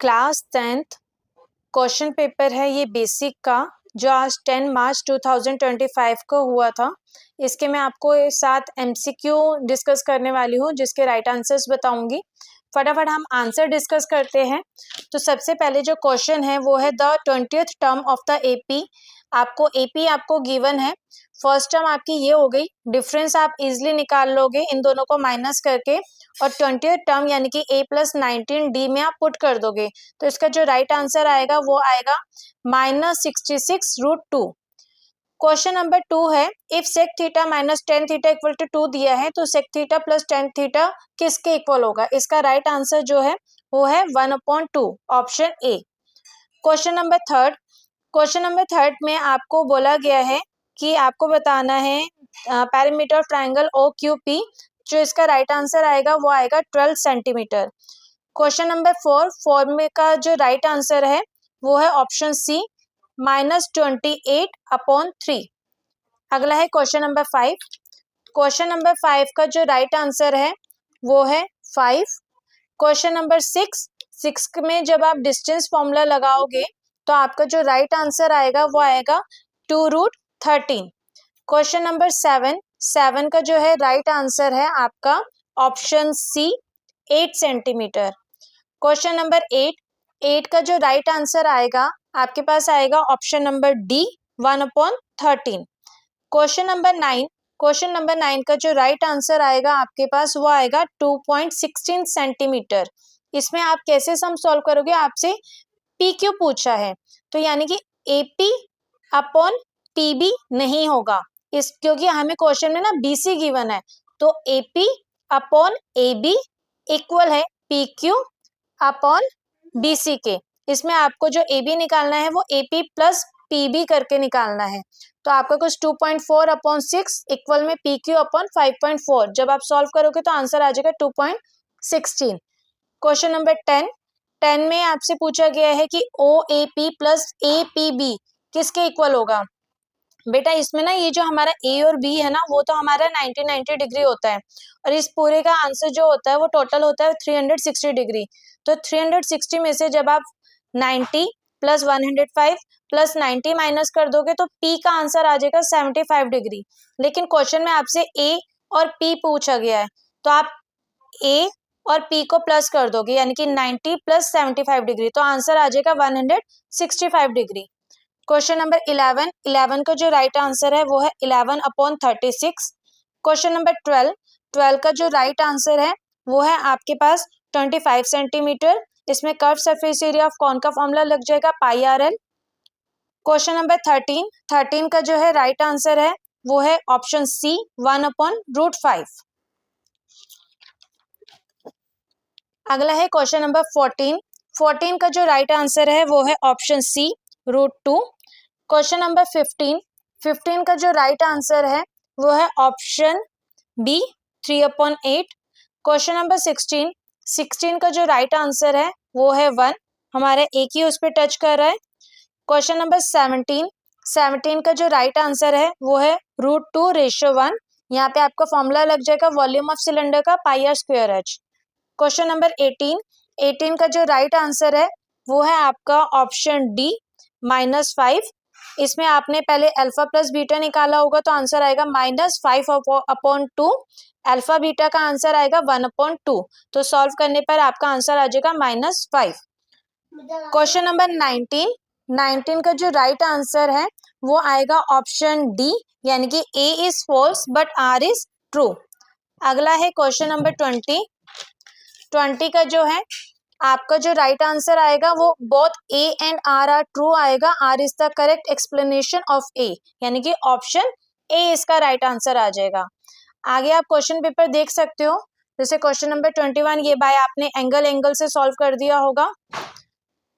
Class 10th question paper है ये basic का, जो आज 10 मार्च 2025 को हुआ था। इसके मैं आपको 7 MCQ डिस्कस करने वाली हूँ, जिसके राइट आंसर्स बताऊंगी। फटाफट हम आंसर डिस्कस करते हैं। तो सबसे पहले जो क्वेश्चन है वो है the 20th term of the AP. आपको एपी आपको गिवन है। फर्स्ट टर्म आपकी ये हो गई, डिफरेंस आप इजिली निकाल लोगे इन दोनों को माइनस करके, और 20th टर्म यानी कि a + 19d में आप पुट कर दोगे। तो इसका जो राइट आंसर आएगा वो आएगा -66√2। क्वेश्चन नंबर 2 है, if sec theta minus tan theta equal to 2 दिया है तो sec theta plus tan theta किसके इक्वल होगा? इसका राइट आंसर जो है वो है 1/2, option A. Question number third में आपको बोला गया है कि आपको बताना है parameter of triangle O Q P. जो इसका राइट आंसर आएगा वो आएगा 12 सेंटीमीटर। क्वेश्चन नंबर 4 में का जो राइट आंसर है वो है ऑप्शन सी -28/3। अगला है क्वेश्चन नंबर 5। क्वेश्चन नंबर 5 का जो राइट आंसर है वो है 5। क्वेश्चन नंबर 6 में जब आप डिस्टेंस फॉर्मूला लगाओगे तो आपका जो राइट आंसर आएगा वो आएगा 2√13। क्वेश्चन नंबर 7 का जो है राइट आंसर है आपका option C 8 centimetre. Question number 8 का जो राइट आंसर आएगा आपके पास आएगा option number D 1/13। Question number 9 का जो राइट आंसर आएगा आपके पास वो आएगा 2.16 सेंटीमीटर। इसमें आप कैसे सम सॉल्व करोगे? आपसे पी क्यू पूछा है, तो यानी कि एपी अपॉन पीबी नहीं होगा इस, क्योंकि हमें क्वेश्चन में ना बीसी गिवन है। तो एपी अपॉन एबी इक्वल है पी क्यू अपॉन बीसी के। इसमें आपको जो एबी निकालना है वो एपी प्लस पीबी करके निकालना है। तो आपका कुछ 2.4/6 इक्वल में पी क्यू अपॉन 5.4। जब आप सॉल्व करोगे तो आंसर आ जाएगा 2.16। क्वेश्चन नंबर 10 में आपसे पूछा गया है कि O A P plus A P B किसके इक्वल होगा? बेटा इसमें ना ये जो हमारा ए और बी है ना वो तो हमारा 90 डिग्री होता है, और इस पूरे का आंसर जो होता है वो टोटल होता है 360 डिग्री। तो 360 में से जब आप 90 + 105 + 90 माइनस कर दोगे तो पी का आंसर आ जाएगा 75 डिग्री। लेकिन क्वेश्चन में आपसे ए और पी पूछा गया है, तो आप ए और पी को प्लस कर दोगे, यानी कि 90 + 75 डिग्री, तो आंसर आ जाएगा 165 डिग्री। क्वेश्चन नंबर 11 का जो राइट आंसर है वो है 11/36। क्वेश्चन नंबर 12 का जो राइट आंसर है वो है आपके पास 25 सेंटीमीटर। इसमें कर्व सरफेस एरिया ऑफ कौन का फॉर्मूला लग जाएगा? πr/l। क्वेश्चन नंबर 13 का जो है राइट आंसर है वो है ऑप्शन सी 1/√5। अगला है क्वेश्चन नंबर 14 का जो राइट आंसर है वो है ऑप्शन सी √2। क्वेश्चन नंबर 15 का जो राइट आंसर है वो है ऑप्शन बी 3/8। क्वेश्चन नंबर 16 का जो राइट आंसर है वो है 1। हमारा एक ही उस पर टच कर रहा है। क्वेश्चन नंबर 17 का जो राइट आंसर है वो है √2:1। यहाँ पे आपका फॉर्मूला लग जाएगा वॉल्यूम ऑफ सिलेंडर का πr²h। क्वेश्चन नंबर 18 का जो राइट आंसर है वो है आपका ऑप्शन डी -5। इसमें आपने पहले अल्फा प्लस बीटा निकाला होगा तो आंसर आएगा -5/2। अल्फा बीटा का आंसर आएगा 1/2। तो सॉल्व करने पर आपका आंसर आ जाएगा -5। क्वेश्चन नंबर 19 का जो राइट आंसर है वो आएगा ऑप्शन डी, यानी कि A is false but R is true. अगला है क्वेश्चन नंबर 20 का जो है आपका जो राइट आंसर आएगा वो both A and R are true आएगा। R is the correct explanation of A, यानी कि ऑप्शन ए इसका राइट आंसर आ जाएगा। आगे आप क्वेश्चन पेपर देख सकते हो। जैसे क्वेश्चन नंबर 21 ये बाय आपने एंगल से सॉल्व कर दिया होगा।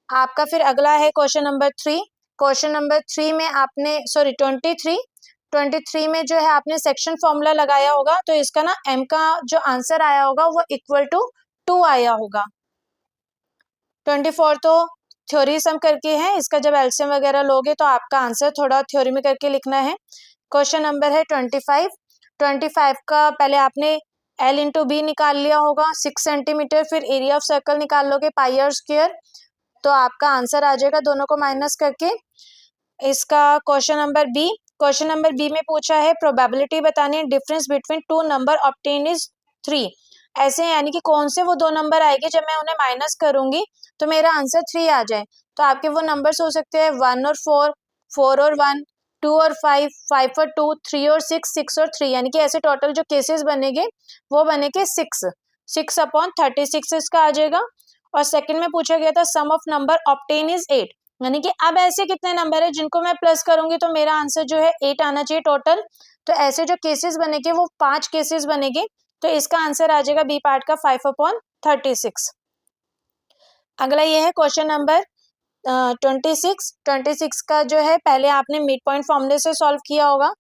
आपका फिर अगला है क्वेश्चन नंबर 3। क्वेश्चन नंबर 3 में आपने 23 में जो है आपने सेक्शन फॉर्मूला लगाया होगा, तो इसका ना एम का जो आंसर आया होगा वो इक्वल टू 2 आया होगा। 24 तो थ्योरी सम करके है, इसका जब एलसीएम वगैरह लोगे तो आपका आंसर थोड़ा थ्योरी में करके लिखना है। क्वेश्चन नंबर है 25 का पहले आपने L × B निकाल लिया होगा 6 सेंटीमीटर, फिर एरिया ऑफ सर्कल निकाल लोगे πr²। तो आपका आंसर आ जाएगा दोनों को माइनस करके। इसका क्वेश्चन नंबर बी में पूछा है प्रोबेबिलिटी बतानी है difference between two number obtain is 3। ऐसे यानी कि कौन से वो दो नंबर आएंगे जब मैं उन्हें माइनस करूंगी तो मेरा आंसर 3 आ जाए। तो आपके वो नंबर्स हो सकते हैं 1 और 4, 4 और 1, 2 और 5, 5 और 2, 3 और 6, 6 और 3, यानी कि ऐसे टोटल जो केसेस बनेंगे वो बनेंगे 6, 6/36 इसका आ जाएगा। और सेकंड में पूछा गया था सम ऑफ नंबर ऑब्टेन इज 8, यानी कि अब ऐसे कितने नंबर है जिनको मैं प्लस करूंगी तो मेरा आंसर जो है 8 आना चाहिए टोटल। तो ऐसे जो केसेस बनेंगे वो 5 केसेस बनेंगे। तो इसका आंसर आ जाएगा बी पार्ट का 5/36। अगला ये है क्वेश्चन नंबर 26 का जो है पहले आपने मिड पॉइंट फॉर्मूले से सॉल्व किया होगा।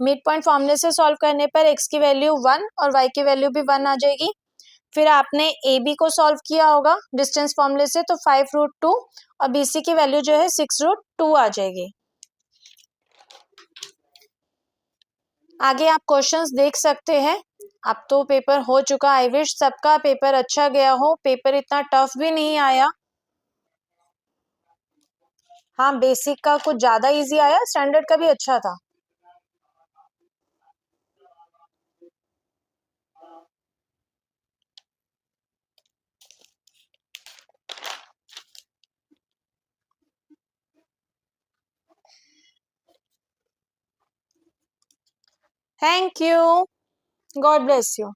मिड पॉइंट फॉर्मूले से सॉल्व करने पर एक्स की वैल्यू 1 और वाई की वैल्यू भी 1 आ जाएगी। फिर आपने ए बी को सॉल्व किया होगा डिस्टेंस फॉर्मूले से, तो 5√2 और बी सी की वैल्यू जो है 6√2 आ जाएगी। आगे आप क्वेश्चंस देख सकते हैं। अब तो पेपर हो चुका, आई विश सबका पेपर अच्छा गया हो, पेपर इतना टफ भी नहीं आया। हाँ, बेसिक का कुछ ज्यादा इजी आया, स्टैंडर्ड का भी अच्छा था। Thank you, God bless you.